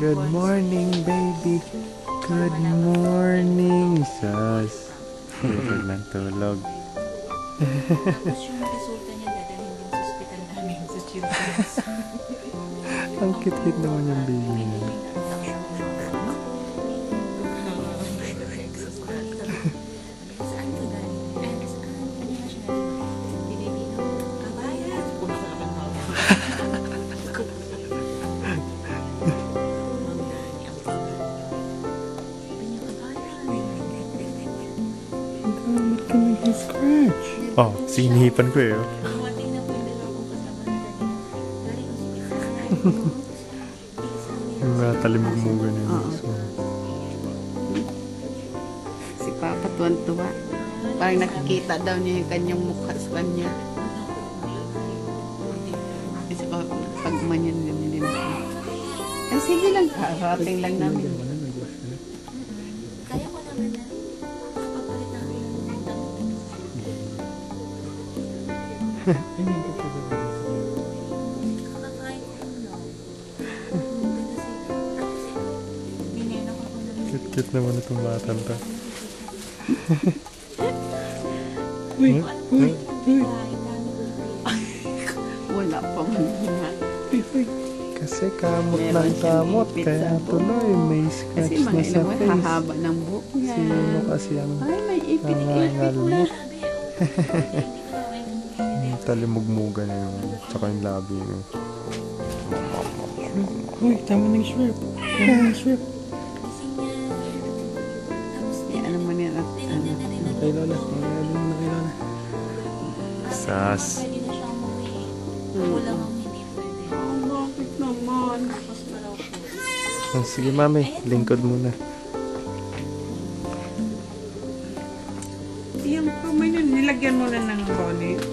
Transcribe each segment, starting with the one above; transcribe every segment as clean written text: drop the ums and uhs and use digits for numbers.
Good morning, baby. Good morning, sus. Tulog ng tulog. Tapos yung resulta niya dadalhin din sa hospital namin sa Children's. Ang cute-cute naman yung baby niya. Saan ka galing? Saan? Ano nga siya galing? Di baby no? Kabayan! Ba't ka nag-scratch? Oh, sinihipan ko eh. Dumating na po yung dalawang kasama na galing hospital. Yung talimog-mugan yun. Si Papa tuwan-tuwa. Parang nakikita daw niya yung kanyang mukha sa kanya. Kasi pag manyan din siya. Ay, sige lang, karating lang namin. Kaya ko naman na. Papalit namin ng damit. Kakakain ko lang. Tapos binenok ako ng Cute-cute naman itong batang to. Uy, uy, uy. kain namin. Wala pa man hina. Kasi kamot Meron ng siyang kamot, ipit kaya sa buhok. tuloy may Kasi scratch na mga sa ilang face. hahaba ng buhok niya. Sino kasi ang Ay, may ipit-ipit na. nangangalmot? Talimog-mugan na yun. Tsaka yung labi yun. Uy, tama ng shrimp. Tama ng shrimp. Ano man yan at ano. Kay Lola. Ano na kay Lola? Sas. Pwede na siyang umuwi. Kulang ang hindi pwede. Bakit naman? Tapos pa raw po. Oh, sige mami, lingkod muna. Yung kamay na nilagyan mo na ng bonnet.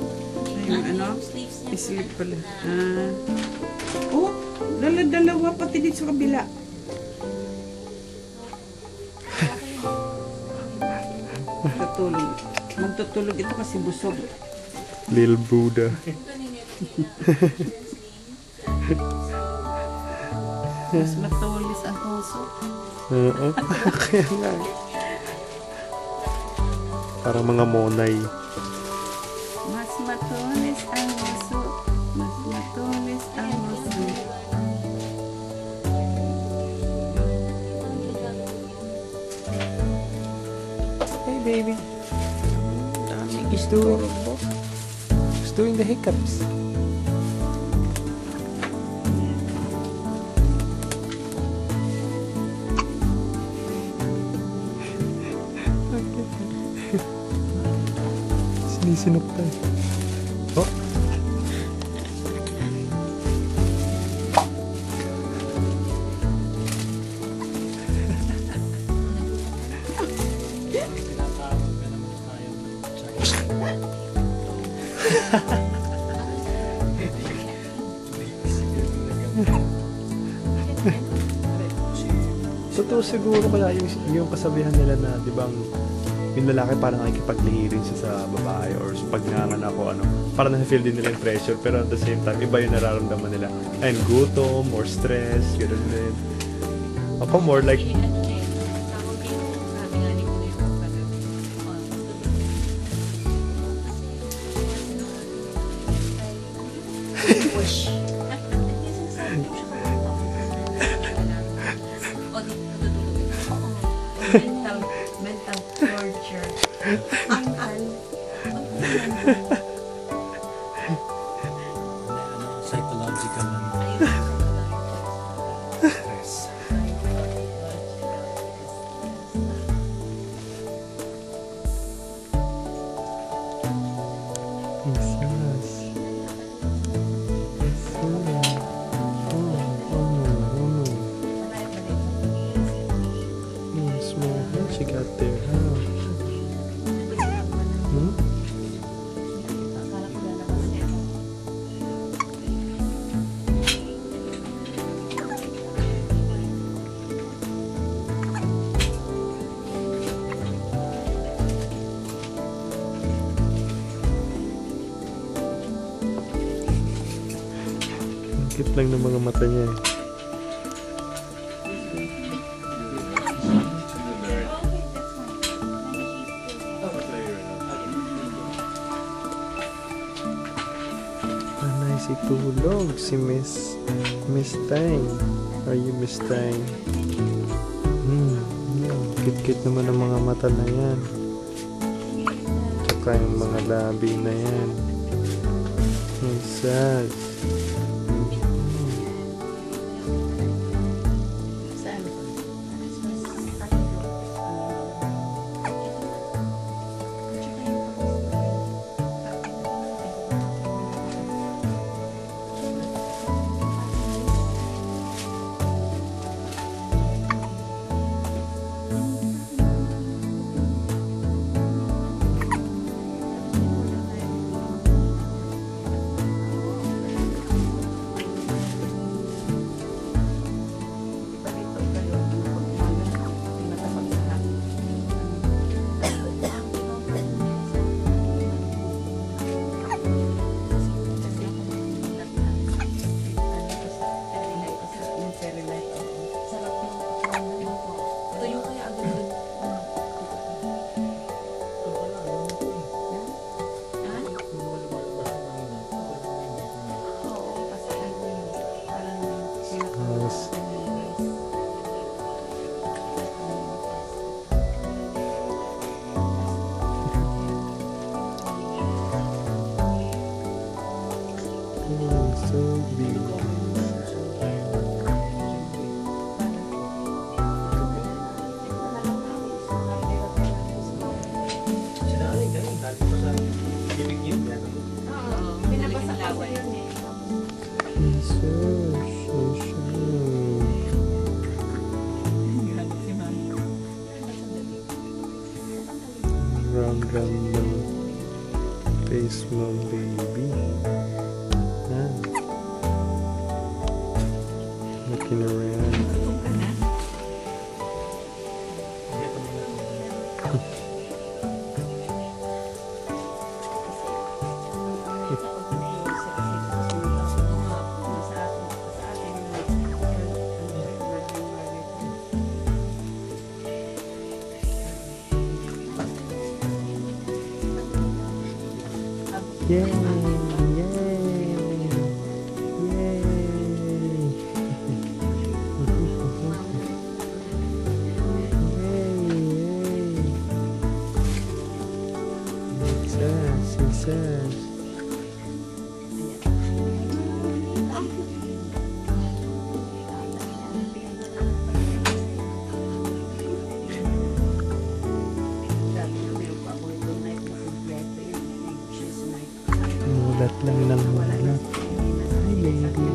Yung ano? Sleeves niya. Isilip pala. Oh, dalawa pati dito sa kabila. Tutulog. Magtutulog ito kasi busog. Lil Buddha. Mas matulis ang puso. Oo. Kaya nga. Parang mga monay. Mas matulis ang puso. Mas matulis ang puso. Hey baby. Daming isturbo. Who's doing the hiccups? Sinisinok tayo. Oh. Totoo siguro kaya yung kasabihan nila na, di ba, yung lalaki parang nakikipaglihirin siya sa babae or pag nanganak o ano, parang nasa-feel din nila yung pressure pero at the same time, iba yung nararamdaman nila. Ayun, gutom or stress, gano'n din. Ako more like, Mental torture. Psychological stress. She got there, huh? Hmm? Ang cute lang ng mga mata niya eh. natutulog si Miss Tang. Are you Miss Tang? Kit-kit naman ang mga mata na yan. Tsaka yung mga labi na yan. Sas. Saan? Tuyo kaya agad dun. Ha? Oo, kasi ano yun, parang Yes. So big. Sinali ka rin. Dati pa sa bibig yun. Yan. Oo, pinabasa ko yun eh. Round face mo, baby. Looking around. Yay! Yay! Yay! Success! Mulat lang ng mulat. Hi, baby.